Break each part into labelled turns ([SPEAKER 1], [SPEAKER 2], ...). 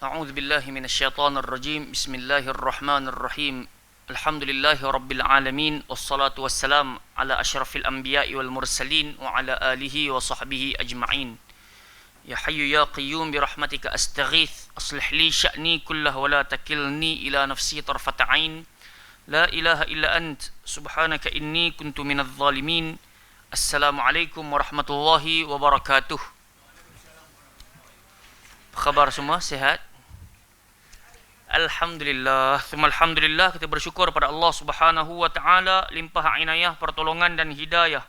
[SPEAKER 1] أعوذ بالله من الشيطان الرجيم بسم الله الرحمن الرحيم الحمد لله رب العالمين والصلاة والسلام على أشرف الأنبياء والمرسلين وعلى آله وصحبه أجمعين يا حي يا قيوم برحمتك أستغيث أصلح لي شأني كله ولا تكلني إلى نفسي طرفة عين لا إله إلا أنت سبحانك إني كنت من الظالمين السلام عليكم ورحمة الله وبركاته. Khabar semua sihat? Alhamdulillah. Alhamdulillah, kita bersyukur pada Allah Subhanahu wa taala limpah inayah, pertolongan dan hidayah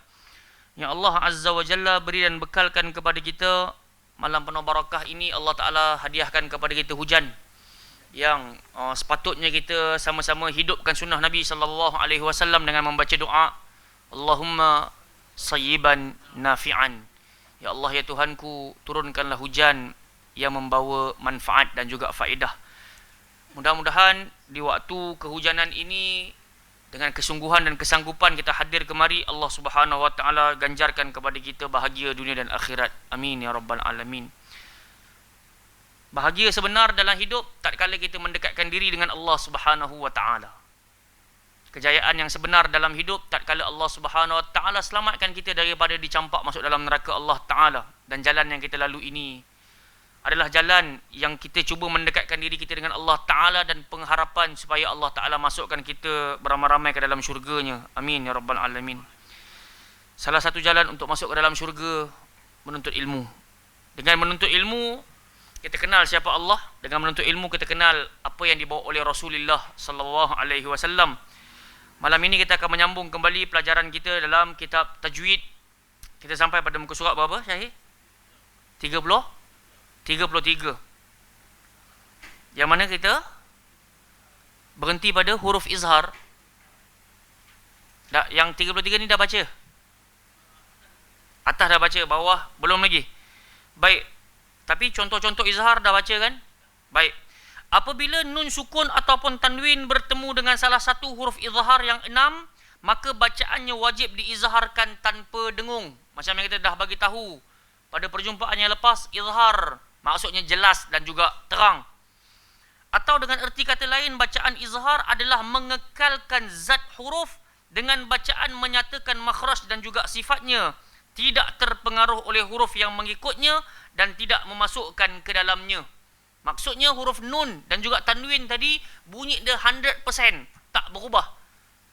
[SPEAKER 1] yang Allah Azza wa Jalla beri dan bekalkan kepada kita. Malam penuh barakah ini Allah Taala hadiahkan kepada kita hujan yang sepatutnya kita sama-sama hidupkan sunnah Nabi sallallahu alaihi wasallam dengan membaca doa Allahumma sayyiban nafi'an. Ya Allah, ya Tuhanku, turunkanlah hujan yang membawa manfaat dan juga faedah. Mudah-mudahan di waktu kehujanan ini dengan kesungguhan dan kesanggupan kita hadir kemari, Allah Subhanahu wa taala ganjarkan kepada kita bahagia dunia dan akhirat. Amin ya rabbal alamin. Bahagia sebenar dalam hidup tatkala kita mendekatkan diri dengan Allah Subhanahu wa taala. Kejayaan yang sebenar dalam hidup tatkala Allah Subhanahu wa taala selamatkan kita daripada dicampak masuk dalam neraka Allah taala. Dan jalan yang kita lalui ini adalah jalan yang kita cuba mendekatkan diri kita dengan Allah Ta'ala dan pengharapan supaya Allah Ta'ala masukkan kita beramai-ramai ke dalam syurganya. Amin ya rabbal alamin. Salah satu jalan untuk masuk ke dalam syurga, menuntut ilmu. Dengan menuntut ilmu kita kenal siapa Allah. Dengan menuntut ilmu kita kenal apa yang dibawa oleh Rasulullah sallallahu alaihi wasallam. Malam ini kita akan menyambung kembali pelajaran kita dalam kitab tajwid. Kita sampai pada muka surat berapa, Syahid? 33. Yang mana kita berhenti pada huruf izhar. Yang 33 ni dah baca? Atas dah baca, bawah belum lagi. Baik. Tapi contoh-contoh izhar dah baca kan? Baik. Apabila nun sukun ataupun tanwin bertemu dengan salah satu huruf izhar yang 6, maka bacaannya wajib diizharkan tanpa dengung. Macam yang kita dah bagi tahu pada perjumpaan yang lepas, izhar maksudnya jelas dan juga terang. Atau dengan erti kata lain, bacaan izhar adalah mengekalkan zat huruf dengan bacaan menyatakan makhraj dan juga sifatnya, tidak terpengaruh oleh huruf yang mengikutnya dan tidak memasukkan ke dalamnya. Maksudnya huruf nun dan juga tanwin tadi bunyi dia 100%, tak berubah.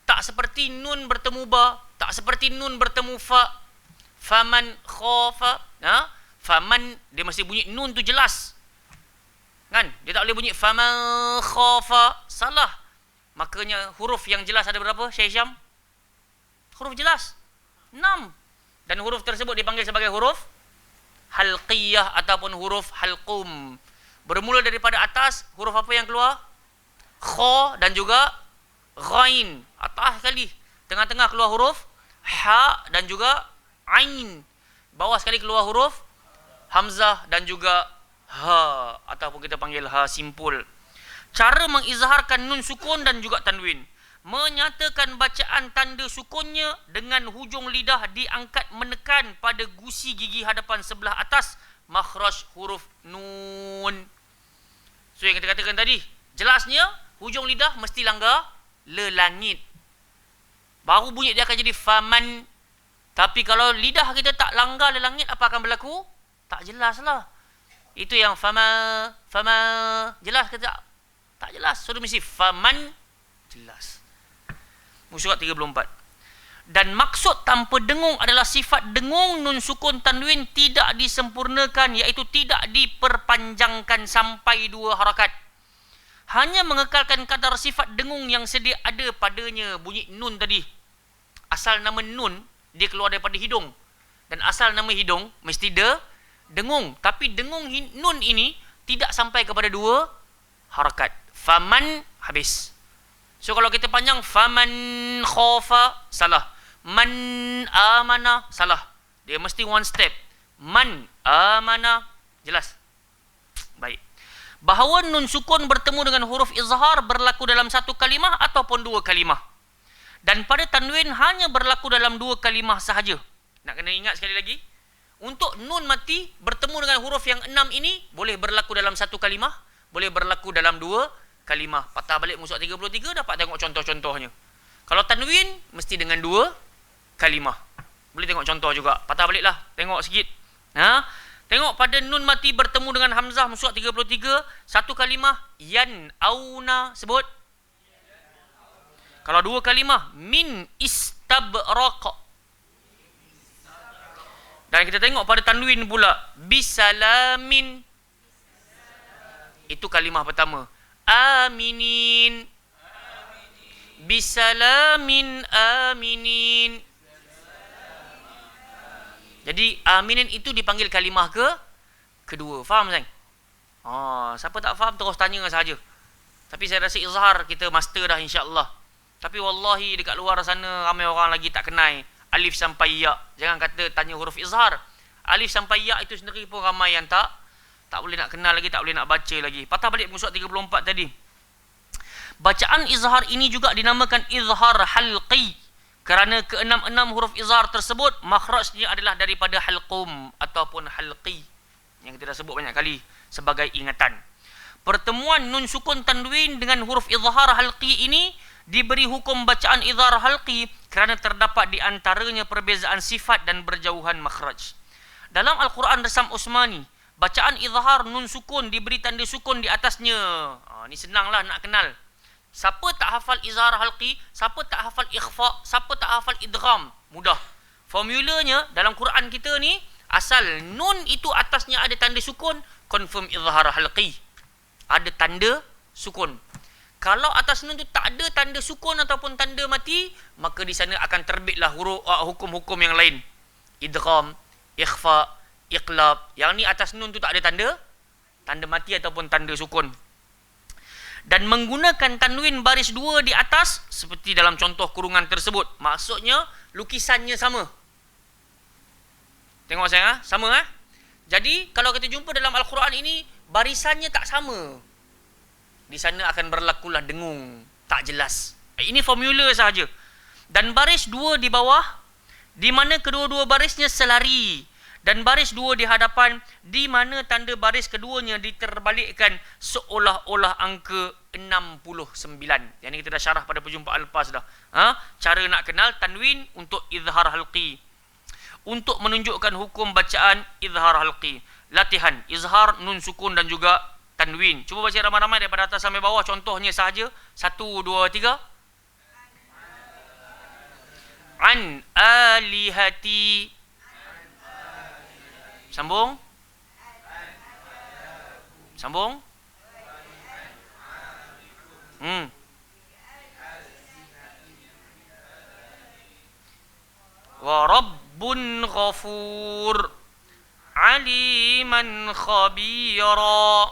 [SPEAKER 1] Tak seperti nun bertemu ba, tak seperti nun bertemu fa. Faman khafa, faman dia mesti bunyi nun tu jelas. Kan? Dia tak boleh bunyi faman khafa, salah. Makanya huruf yang jelas ada berapa, Syekh Syam? Huruf jelas 6. Dan huruf tersebut dipanggil sebagai huruf halqiyah ataupun huruf halqum. Bermula daripada atas, huruf apa yang keluar? Kha dan juga ghain. Atas sekali. Tengah-tengah keluar huruf ha dan juga ain. Bawah sekali keluar huruf hamzah dan juga ha, ataupun kita panggil ha simpul. Cara mengizharkan nun sukun dan juga tanwin. Menyatakan bacaan tanda sukunnya dengan hujung lidah diangkat menekan pada gusi gigi hadapan sebelah atas makhraj huruf nun. So yang kita katakan tadi, jelasnya hujung lidah mesti langgar lelangit. Baru bunyi dia akan jadi faman. Tapi kalau lidah kita tak langgar lelangit, apa akan berlaku? Tak jelas lah. Itu yang fama jelas ke tak? Tak jelas. So mesti faman jelas. Surat 34. Dan maksud tanpa dengung adalah sifat dengung nun sukun tanwin tidak disempurnakan, iaitu tidak diperpanjangkan sampai 2 harakat. Hanya mengekalkan kadar sifat dengung yang sedia ada padanya. Bunyi nun tadi, asal nama nun dia keluar daripada hidung, dan asal nama hidung mesti dengung. Tapi dengung nun ini tidak sampai kepada 2 harakat. Faman habis. So kalau kita panjang faman khafa, salah. Man amana, salah. Dia mesti one step. Man amana, jelas. Baik. Bahawa nun sukun bertemu dengan huruf izhar berlaku dalam satu kalimah ataupun 2 kalimah. Dan pada tanwin hanya berlaku dalam 2 kalimah sahaja. Nak kena ingat sekali lagi. Untuk nun mati bertemu dengan huruf yang 6 ini boleh berlaku dalam 1 kalimah, boleh berlaku dalam dua kalimah. Patah balik musuh 33, dapat tengok contoh-contohnya. Kalau tanwin, mesti dengan dua kalimah. Boleh tengok contoh juga. Patah balik lah, tengok sikit. Tengok pada nun mati bertemu dengan hamzah musuh 33, satu kalimah yan auna, sebut. Kalau dua kalimah min istabraq. Dan kita tengok pada tanwin pula bisalamin. Itu kalimah pertama. Aminin. Bisalamin aminin. Jadi aminin itu dipanggil kalimah kedua. Faham Zang? Siapa tak faham terus tanya saja. Tapi saya rasa izhar kita master dah insya-Allah. Tapi wallahi dekat luar sana ramai orang lagi tak kenal alif sampai ya. Jangan kata tanya huruf izhar. Alif sampai ya itu sendiri pun ramai yang tak boleh nak kenal lagi, tak boleh nak baca lagi. Patah balik muka surat 34 tadi. Bacaan izhar ini juga dinamakan izhar halqi. Kerana keenam-enam huruf izhar tersebut makhrajnya adalah daripada halqum ataupun halqi yang kita dah sebut banyak kali sebagai ingatan. Pertemuan nun sukun tanwin dengan huruf izhar halqi ini diberi hukum bacaan izhar halqi kerana terdapat di antaranya perbezaan sifat dan berjauhan makhraj. Dalam Al-Quran Resam Osmani, bacaan izhar nun sukun diberi tanda sukun di atasnya. Ni senanglah nak kenal. Siapa tak hafal izhar halqi, siapa tak hafal ikhfa, siapa tak hafal idgham, mudah. Formulanya dalam Quran kita ni, asal nun itu atasnya ada tanda sukun, confirm izhar halqi. Ada tanda sukun. Kalau atas nun tu tak ada tanda sukun ataupun tanda mati, maka di sana akan terbitlah hukum-hukum yang lain. Idgham, ikhfa, iqlab. Yang ni atas nun tu tak ada tanda mati ataupun tanda sukun. Dan menggunakan tanwin baris dua di atas seperti dalam contoh kurungan tersebut. Maksudnya lukisannya sama. Tengok saya, sama Jadi kalau kita jumpa dalam Al-Quran ini barisannya tak sama, di sana akan berlakulah dengung, tak jelas. Ini formula sahaja. Dan baris dua di bawah, di mana kedua-dua barisnya selari, dan baris dua di hadapan, di mana tanda baris keduanya diterbalikkan seolah-olah angka 69. Yang ini kita dah syarah pada perjumpaan lepas dah. Cara nak kenal tanwin untuk izhar halqi, untuk menunjukkan hukum bacaan izhar halqi. Latihan izhar nun sukun dan juga tanwin. Cuba baca ramai-ramai daripada atas sampai bawah. Contohnya sahaja. 1, 2, 3. An alihati. Sambung. Sambung. Wa rabbun ghafur aliman khabira.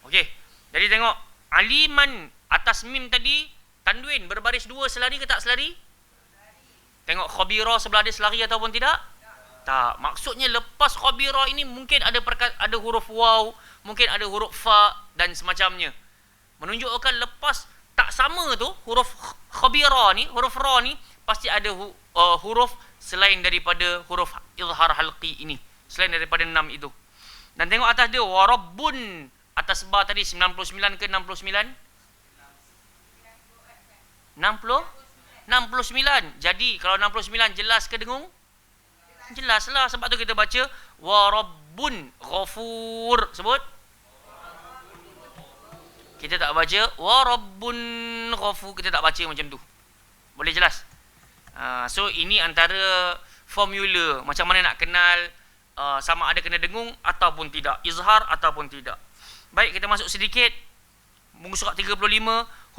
[SPEAKER 1] Okey. Jadi tengok aliman atas mim tadi tanwin berbaris dua selari ke tak selari? Tengok khabira sebelah dia selari ataupun tidak? Tak. Maksudnya lepas khabira ini mungkin ada huruf waw, mungkin ada huruf fa dan semacamnya. Menunjukkan lepas tak sama tu huruf khabira ni, huruf ra ni pasti ada huruf selain daripada huruf izhar halqi ini, selain daripada 6 itu. Dan tengok atas dia warabbun, atas ba tadi 99 ke 69? 69. Jadi kalau 69 jelas ke dengung? Jelaslah, sebab tu kita baca warabbun ghafur. Sebut. Kita tak baca warabbun ghafur, kita tak baca macam tu. Boleh jelas? So ini antara formula macam mana nak kenal sama ada kena dengung ataupun tidak, izhar ataupun tidak. Baik, kita masuk sedikit muka surat 35,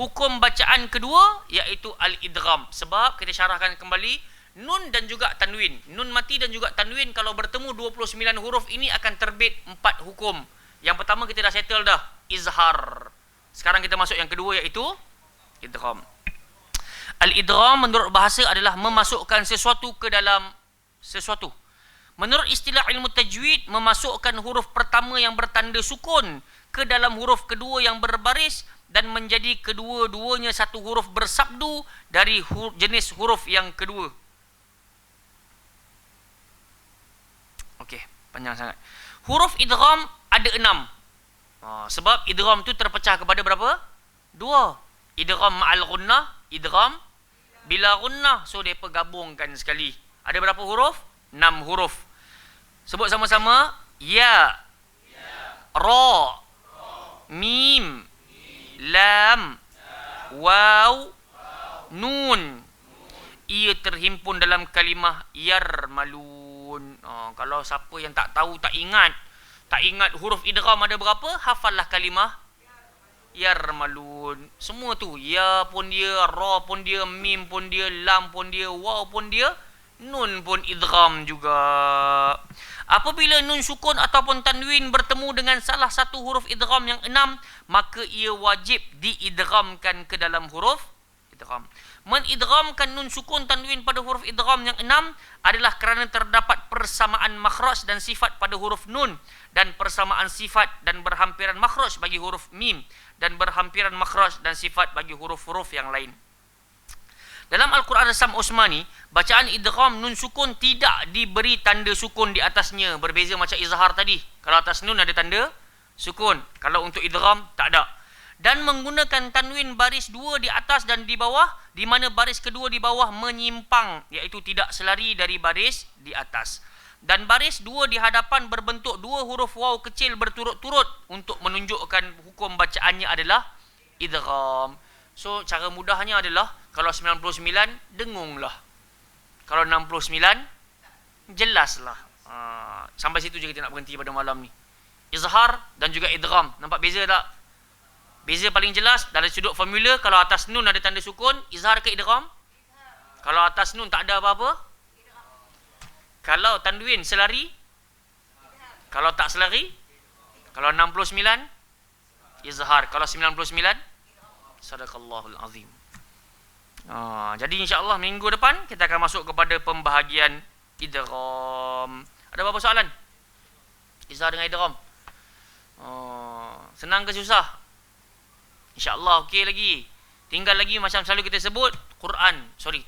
[SPEAKER 1] hukum bacaan kedua iaitu al-idgham. Sebab kita syarahkan kembali nun dan juga tanwin, nun mati dan juga tanwin kalau bertemu 29 huruf ini akan terbit 4 hukum. Yang pertama kita dah settle dah, izhar. Sekarang kita masuk yang kedua iaitu idgham. Al-idgham menurut bahasa adalah memasukkan sesuatu ke dalam sesuatu. Menurut istilah ilmu tajwid, memasukkan huruf pertama yang bertanda sukun ke dalam huruf kedua yang berbaris dan menjadi kedua-duanya satu huruf bersabdu dari jenis huruf yang kedua. Okey, panjang sangat. Huruf idgham ada 6. Sebab idgham tu terpecah kepada berapa? Dua. Idgham ma'al gunnah, idgham bila gunnah. So depa gabungkan sekali. Ada berapa huruf? 6 huruf. Sebut sama-sama. Ya, ra, mim, lam, waw, nun. Ia terhimpun dalam kalimah yarmalun. Kalau siapa yang tak tahu, tak ingat huruf idgham ada berapa, hafallah kalimah yarmalun. Semua tu, ya pun dia, ra pun dia, mim pun dia, lam pun dia, waw pun dia, nun pun idgham juga. Apabila nun sukun ataupun tanwin bertemu dengan salah satu huruf idgham yang 6, maka ia wajib diidghamkan ke dalam huruf idgham. Menidghamkan nun sukun tanwin pada huruf idgham yang 6 adalah kerana terdapat persamaan makhraj dan sifat pada huruf nun, dan persamaan sifat dan berhampiran makhraj bagi huruf mim, dan berhampiran makhraj dan sifat bagi huruf-huruf yang lain. Dalam Al-Quran Rasam Osmani, bacaan idgham nun sukun tidak diberi tanda sukun di atasnya. Berbeza macam izhar tadi. Kalau atas nun ada tanda sukun. Kalau untuk idgham, tak ada. Dan menggunakan tanwin baris 2 di atas dan di bawah, di mana baris kedua di bawah menyimpang, iaitu tidak selari dari baris di atas. Dan baris 2 di hadapan berbentuk 2 huruf waw kecil berturut-turut untuk menunjukkan hukum bacaannya adalah idgham. So, cara mudahnya adalah, kalau 99, dengunglah. Kalau 69, jelaslah. Sampai situ je kita nak berhenti pada malam ni. Izhar dan juga idgham. Nampak beza tak? Beza paling jelas dari sudut formula. Kalau atas nun ada tanda sukun, izhar ke idgham? Kalau atas nun tak ada apa-apa? Kalau tanwin selari? Kalau tak selari? Kalau 69, izhar. Kalau 99, sadaqallahul azim. Jadi insya-Allah minggu depan kita akan masuk kepada pembahagian idgham. Ada berapa soalan? Izhar dengan idgham. Senang ke susah? InsyaAllah okey lagi. Tinggal lagi macam selalu kita sebut,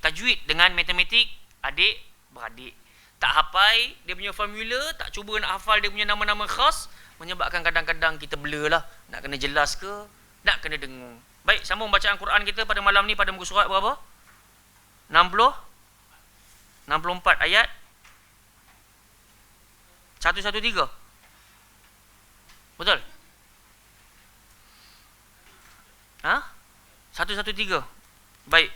[SPEAKER 1] tajwid dengan matematik adik-beradik. Tak hafal dia punya formula, tak cuba nak hafal dia punya nama-nama khas, menyebabkan kadang-kadang kita blur lah. Nak kena jelas ke, nak kena dengung. Baik, sambung bacaan Quran kita pada malam ni pada muka surat berapa? 64 ayat 113. Betul? 113. Baik.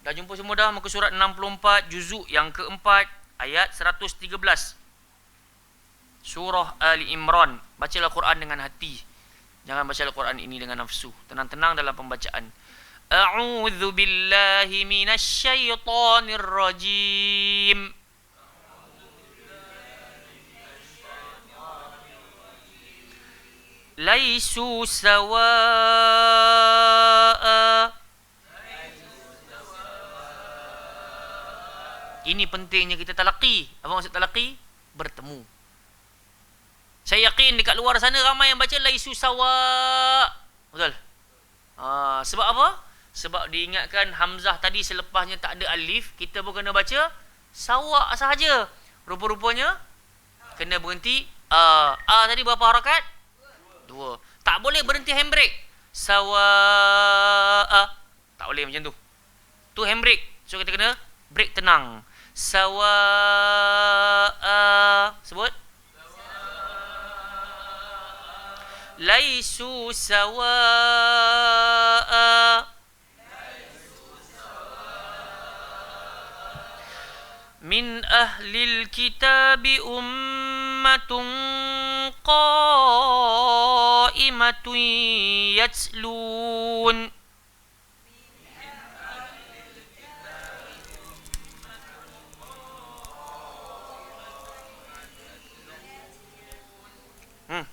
[SPEAKER 1] Dah jumpa semua dah muka surat 64 juzuk yang keempat ayat 113. Surah Ali Imran. Bacalah Quran dengan hati. Jangan baca Al-Quran ini dengan nafsu. Tenang-tenang dalam pembacaan. A'udzu billahi minasyaitonir rajim. Laisu sawa'a. Ini pentingnya kita talaqi. Apa maksud talaqi? Bertemu. Saya yakin dekat luar sana ramai yang baca laisu sawa. Betul? Sebab apa? Sebab diingatkan Hamzah tadi selepasnya tak ada alif, kita pun kena baca sawa sahaja. Rupa-rupanya kena berhenti. Tadi berapa harakat? 2. Tak boleh berhenti handbrake. Sawa. Tak boleh macam tu. Tu handbrake. So kita kena break tenang. Sawa. Sebut. Laisu sawa'a. Min ahlil kitabi ummatun qa'imatun yatslun.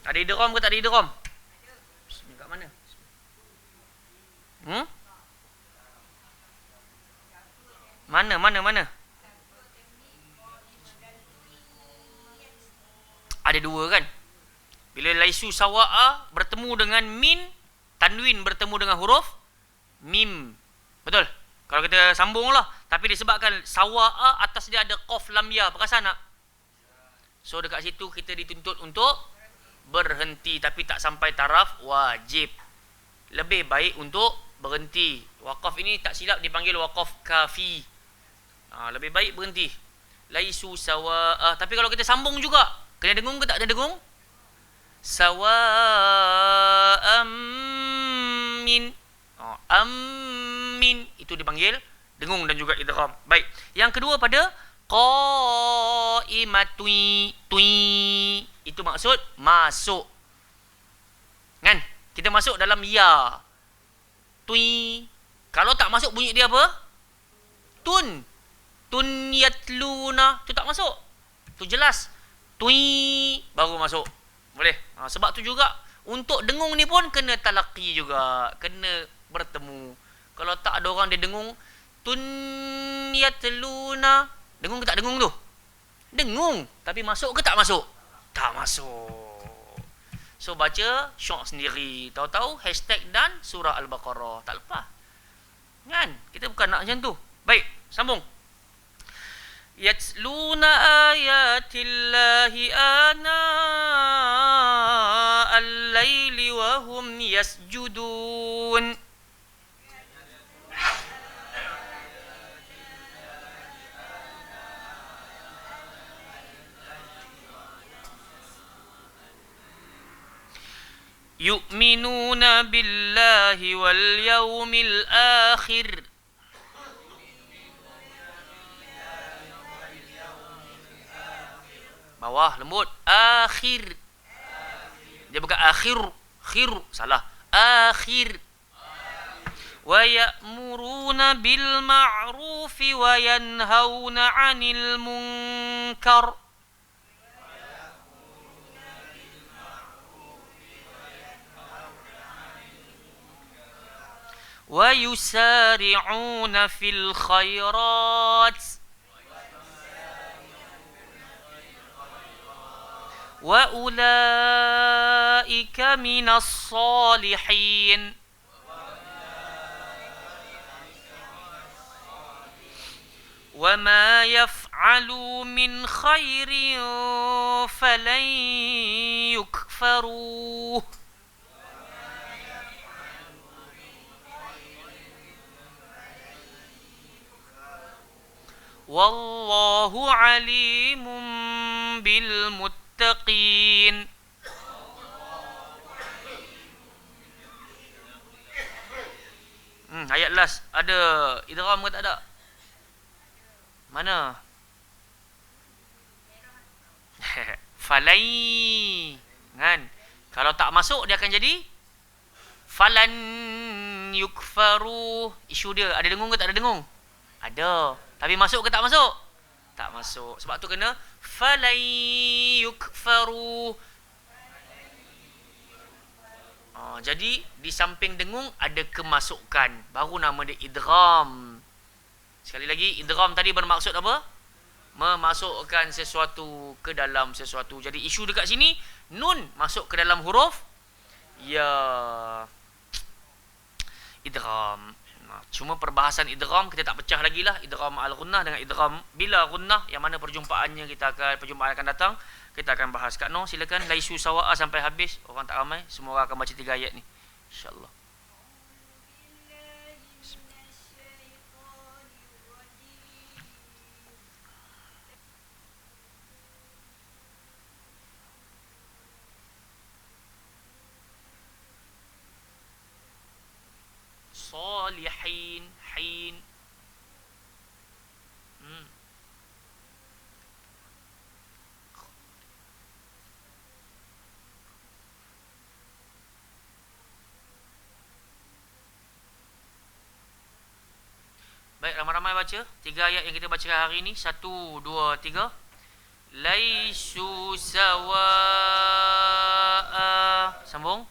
[SPEAKER 1] Ada idgham ke tak ada idgham? Kat mana? Mana? Ada 2 kan? Bila laisu sawa'a bertemu dengan min, tanwin bertemu dengan huruf mim. Betul? Kalau kita sambunglah, tapi disebabkan sawa'a atas dia ada qaf lam ya, perasan tak? So dekat situ kita dituntut untuk berhenti tapi tak sampai taraf wajib. Lebih baik untuk berhenti. Waqaf ini tak silap dipanggil waqaf kafi. Lebih baik berhenti. Laisu sawa'a. Tapi kalau kita sambung juga, kena dengung ke tak ada dengung? Sawa'am min. Amin. Itu dipanggil dengung dan juga idgham. Baik. Yang kedua pada qaimatui. Itu maksud masuk. Kan? Kita masuk dalam ya. Tui. Kalau tak masuk bunyi dia apa? Tun. Tun yatluna. Itu tak masuk. Itu jelas. Tui baru masuk. Boleh. Sebab tu juga untuk dengung ni pun kena talaqi juga. Kena bertemu. Kalau tak ada orang dia dengung, tun yatluna. Dengung ke tak dengung tu? Dengung. Tapi masuk ke tak masuk? Tak masuk. So baca syok sendiri. Tahu-tahu hashtag dan surah Al-Baqarah. Tak lepas. Kan? Kita bukan nak macam tu. Baik, sambung. Yatluna ayatillahi ana al-laili wa hum yasjudun. Yu'minuna billahi wal yawmil akhir. Bawah lembut. Akhir. Dia bukan akhir. Khir. Salah. Akhir. Wa ya'muruna bil ma'rufi wa yanhauna 'anil munkar. Wa yusari'una fil khairat. Wa ulaika minas salihin. Wa ma yaf'alu min khairin falan yukfaruh. Wallahu alimun bil muttaqin. Ayat last ada idgham ke tak ada? Mana? Falai. Kan? Kalau tak masuk dia akan jadi falan yukfaru. Isu dia ada dengung ke tak ada dengung? Ada. Tapi masuk ke tak masuk? Tak masuk. Sebab tu kena falai yukfaru. Jadi di samping dengung ada kemasukan. Baru nama dia idgham. Sekali lagi, idgham tadi bermaksud apa? Memasukkan sesuatu ke dalam sesuatu. Jadi isu dekat sini, nun masuk ke dalam huruf ya. Idgham. Cuma perbahasan idgham kita tak pecah lagi lah. Idgham al-ghunnah dengan idgham bila ghunnah. Yang mana perjumpaan akan datang. Kita akan bahas. Kak Noh silakan. Laisu sawa'a sampai habis. Orang tak ramai. Semua orang akan baca 3 ayat ni. InsyaAllah. Salihin. Hin. Baik, ramai-ramai baca 3 ayat yang kita baca hari ini. 1, 2, 3. Laisu sawa'a. Sambung.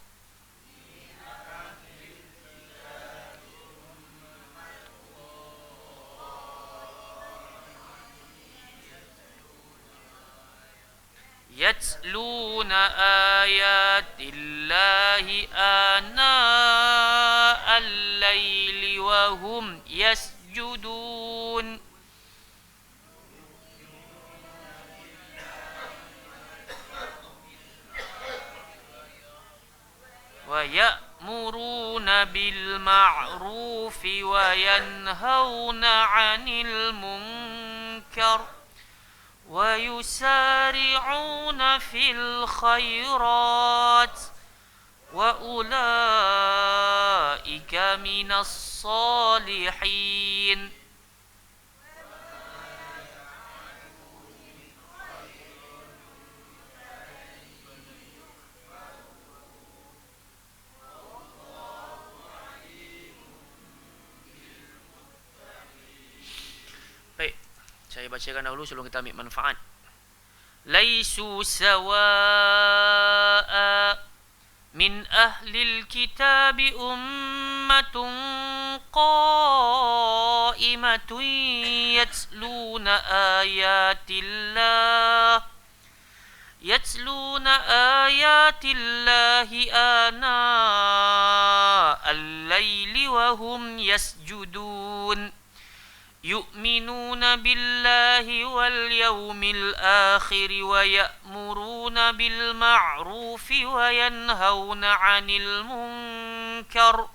[SPEAKER 1] Yatluna ayatillahi ana al-laili wa hum yasjudun. ويأمرون بالمعروف وينهون عن المنكر ويسارعون في الخيرات وأولئك من الصالحين. Baik, saya bacakan dahulu sebelum kita ambil manfaat. Laisu sawa'a min ahlil kitabi ummatun qa'imatun yatluna ayatillahi ana al-laili wa hum yasjudun يؤمنون بالله واليوم الآخر ويأمرون بالمعروف وينهون عن المنكر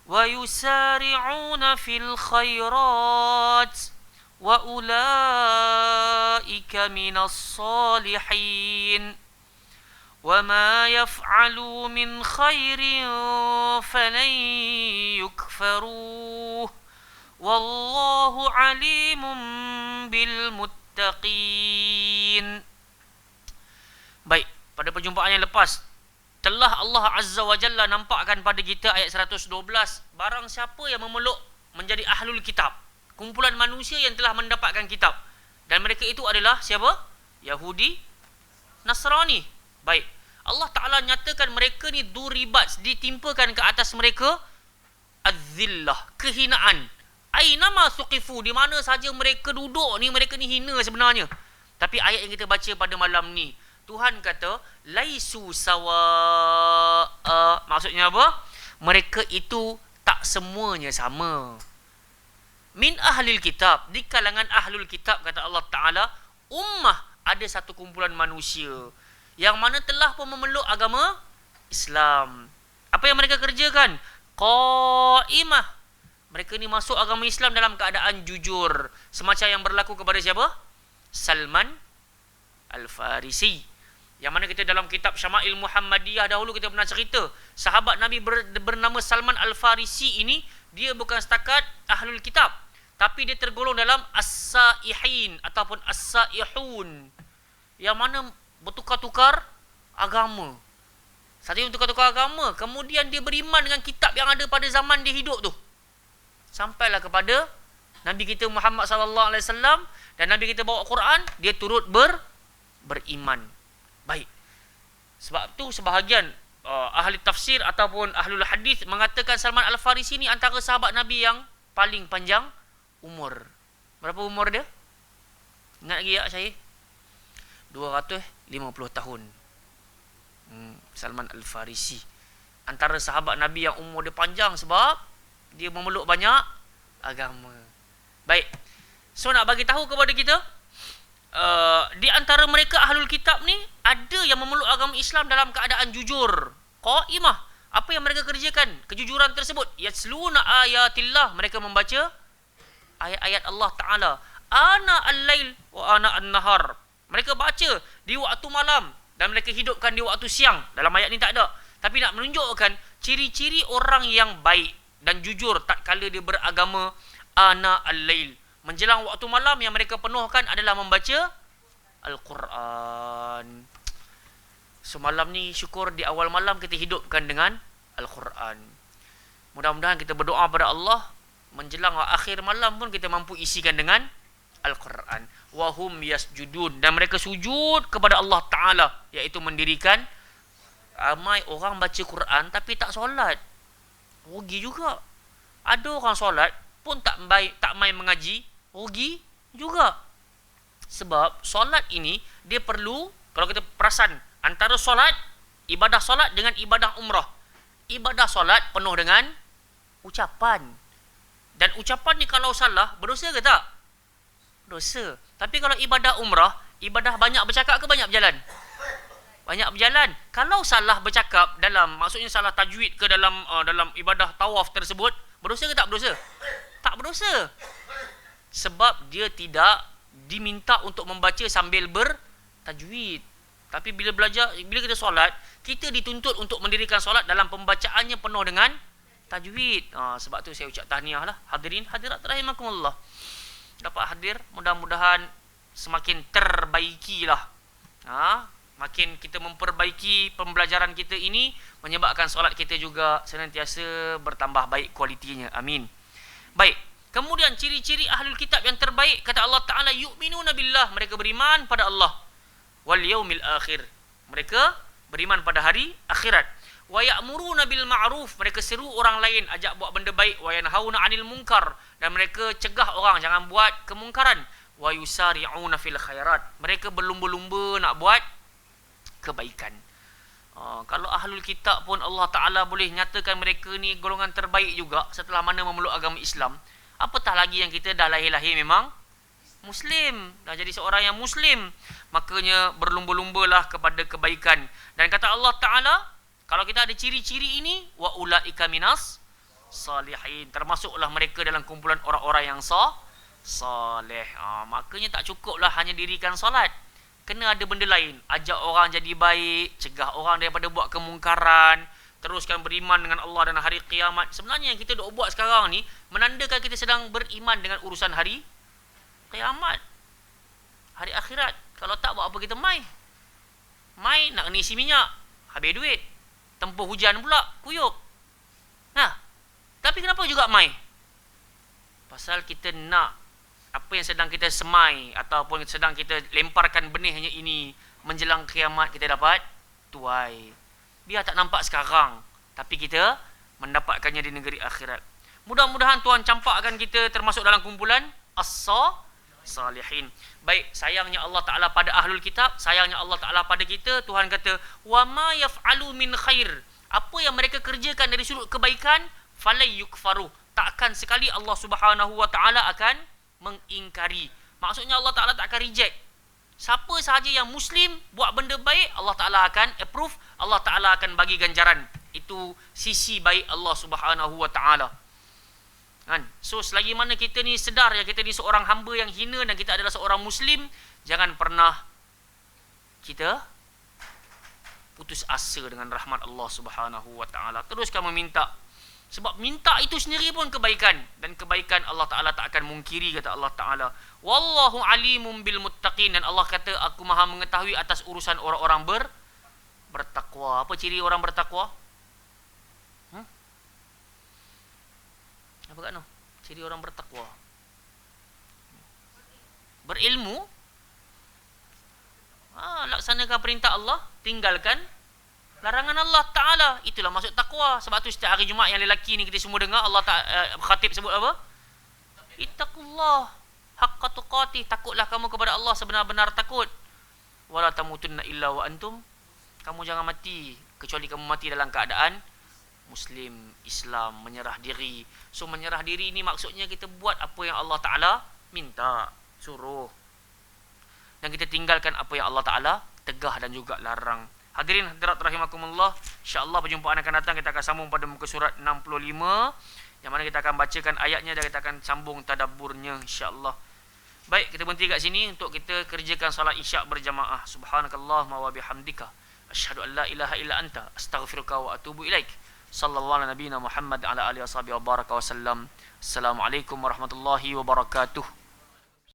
[SPEAKER 1] ويسارعون في الخيرات وأولئك من الصالحين وما يفعلوا من خير فلن يكفروه Wallahu alimun bil muttaqin. Baik, pada perjumpaan yang lepas telah Allah Azza wa Jalla nampakkan pada kita ayat 112, barang siapa yang memeluk menjadi ahlul kitab, kumpulan manusia yang telah mendapatkan kitab, dan mereka itu adalah siapa? Yahudi, Nasrani. Baik, Allah Ta'ala nyatakan mereka ni duribat, ditimpakan ke atas mereka az-zillah, kehinaan. Ainama suqifu, di mana saja mereka duduk ni, mereka ni hina sebenarnya. Tapi ayat yang kita baca pada malam ni, Tuhan kata laisu sawa. Maksudnya apa? Mereka itu tak semuanya sama. Min ahlil kitab, di kalangan ahlul kitab, kata Allah Ta'ala, ummah, ada satu kumpulan manusia yang mana telah pun memeluk agama Islam. Apa yang mereka kerjakan? Qaimah, mereka ni masuk agama Islam dalam keadaan jujur. Semacam yang berlaku kepada siapa? Salman Al-Farisi. Yang mana kita dalam kitab Syama'il Muhammadiyah dahulu kita pernah cerita. Sahabat Nabi bernama Salman Al-Farisi ini, dia bukan setakat ahlul kitab, tapi dia tergolong dalam as-saihin ataupun as-saihun, yang mana bertukar-tukar agama. Satu yang bertukar-tukar agama, kemudian dia beriman dengan kitab yang ada pada zaman dia hidup tu. Sampailah kepada Nabi kita Muhammad sallallahu alaihi wasallam, dan Nabi kita bawa Quran, dia turut beriman. Baik. Sebab tu sebahagian ahli tafsir ataupun ahlul hadis mengatakan Salman Al-Farisi ni antara sahabat Nabi yang paling panjang umur. Berapa umur dia? Ingat lagi tak saya? 250 tahun. Salman Al-Farisi antara sahabat Nabi yang umur dia panjang sebab dia memeluk banyak agama. Baik. So nak bagi tahu kepada kita, di antara mereka ahlul kitab ni ada yang memeluk agama Islam dalam keadaan jujur. Qaimah. Apa yang mereka kerjakan? Kejujuran tersebut. Yatsluna ayatillah. Mereka membaca ayat-ayat Allah Ta'ala. Ana al-lail wa ana an-nahar. Mereka baca di waktu malam dan mereka hidupkan di waktu siang. Dalam ayat ni tak ada. Tapi nak menunjukkan ciri-ciri orang yang baik dan jujur tak kala dia beragama ana al-lail. Menjelang waktu malam yang mereka penuhkan adalah membaca Al-Quran. Semalam ni syukur di awal malam kita hidupkan dengan Al-Quran. Mudah-mudahan kita berdoa pada Allah, menjelang akhir malam pun kita mampu isikan dengan Al-Quran. Wahum yasjudun, dan mereka sujud kepada Allah Ta'ala, iaitu mendirikan. Ramai orang baca Quran tapi tak solat. Rugi juga. Ada orang solat pun tak main mengaji, rugi juga. Sebab solat ini dia perlu, kalau kita perasan antara solat, ibadah solat dengan ibadah umrah. Ibadah solat penuh dengan ucapan. Dan ucapan ni kalau salah, berdosa ke tak? Dosa. Tapi kalau ibadah umrah, ibadah banyak bercakap ke banyak berjalan? banyak berjalan. Kalau salah bercakap dalam, maksudnya salah tajwid ke dalam dalam ibadah tawaf tersebut, berdosa ke tak berdosa? Tak berdosa. Sebab dia tidak diminta untuk membaca sambil bertajwid. Tapi bila kita solat, kita dituntut untuk mendirikan solat dalam pembacaannya penuh dengan tajwid. Sebab tu saya ucap tahniah lah. Hadirin hadirat rahimakumullah. Dapat hadir, mudah-mudahan semakin terbaiki lah. Makin kita memperbaiki pembelajaran kita ini, menyebabkan solat kita juga senantiasa bertambah baik kualitinya. Amin. Baik. Kemudian ciri-ciri ahlul kitab yang terbaik, kata Allah Ta'ala, yu'minuna billah, mereka beriman pada Allah. Wal yaumil akhir, mereka beriman pada hari akhirat. Wa ya'muruna bil ma'ruf, mereka seru orang lain, ajak buat benda baik. Wa yanhauna 'anil munkar, dan mereka cegah orang jangan buat kemungkaran. Wa yusari'una fil khairat, mereka berlumba-lumba nak buat kebaikan. Kalau ahlul kitab pun Allah Ta'ala boleh nyatakan mereka ni golongan terbaik juga setelah mana memeluk agama Islam, apatah lagi yang kita dah lahir-lahir memang Muslim, dah jadi seorang yang Muslim, makanya berlumba-lumbalah kepada kebaikan. Dan kata Allah Ta'ala, kalau kita ada ciri-ciri ini, wa ulaika minas salihin, termasuklah mereka dalam kumpulan orang-orang yang saleh. Makanya tak cukuplah hanya dirikan solat, kena ada benda lain. Ajak orang jadi baik, cegah orang daripada buat kemungkaran, teruskan beriman dengan Allah dan hari kiamat. Sebenarnya yang kita duk buat sekarang ni menandakan kita sedang beriman dengan urusan hari kiamat, hari akhirat. Kalau tak, buat apa kita mai nak kena isi minyak, habis duit, tempuh hujan pula, kuyup. Tapi kenapa juga mai? Pasal kita nak apa yang sedang kita semai ataupun sedang kita lemparkan benihnya ini, menjelang kiamat kita dapat tuai. Biar tak nampak sekarang, tapi kita mendapatkannya di negeri akhirat. Mudah-mudahan Tuhan campakkan kita termasuk dalam kumpulan as-salihin. Baik, sayangnya Allah Ta'ala pada ahlul kitab, sayangnya Allah Ta'ala pada kita. Tuhan kata, wa ma yaf'alu min khair, apa yang mereka kerjakan dari sudut kebaikan, falay yukfaru, takkan sekali Allah Subhanahu wa Ta'ala akan mengingkari. Maksudnya Allah Ta'ala tak akan reject. Siapa sahaja yang Muslim buat benda baik, Allah Ta'ala akan approve, Allah Ta'ala akan bagi ganjaran. Itu sisi baik Allah Subhanahu wa Ta'ala. So selagi mana kita ni sedar yang kita ni seorang hamba yang hina dan kita adalah seorang Muslim, jangan pernah kita putus asa dengan rahmat Allah Subhanahu wa Ta'ala. Teruskan meminta. Sebab minta itu sendiri pun kebaikan, dan kebaikan Allah Ta'ala tak akan mungkiri, kata Allah Ta'ala. Wallahu alimum bil muttaqin, dan Allah kata, aku maha mengetahui atas urusan orang-orang bertakwa. Apa ciri orang bertakwa? Apa kat no? Ciri orang bertakwa. Berilmu, laksanakan perintah Allah, tinggalkan larangan Allah Ta'ala. Itulah maksud takwa. Sebab tu setiap hari Jumaat yang lelaki ni kita semua dengar Allah khatib sebut apa? Ittaqullah haqqa tuqatih, takutlah kamu kepada Allah sebenar-benar takut. Wala tamutunna illa wa antum, kamu jangan mati kecuali kamu mati dalam keadaan Muslim, Islam, menyerah diri. So menyerah diri ini maksudnya kita buat apa yang Allah Ta'ala minta, suruh, dan kita tinggalkan apa yang Allah Ta'ala tegah dan juga larang. Hadirin hadirat rahimakumullah, insya-Allah perjumpaan akan datang kita akan sambung pada muka surat 65, yang mana kita akan bacakan ayatnya dan kita akan sambung tadabburnya, insya-Allah. Baik, kita berhenti kat sini untuk kita kerjakan salat isyak berjamaah. Subhanakallahumma wa bihamdika, asyhadu an la ilaha illa anta, astaghfiruka wa atubu ilaik. Sallallahu ala nabiyina Muhammad ala alihi washabihi wa baraka wa sallam. Assalamualaikum warahmatullahi wabarakatuh.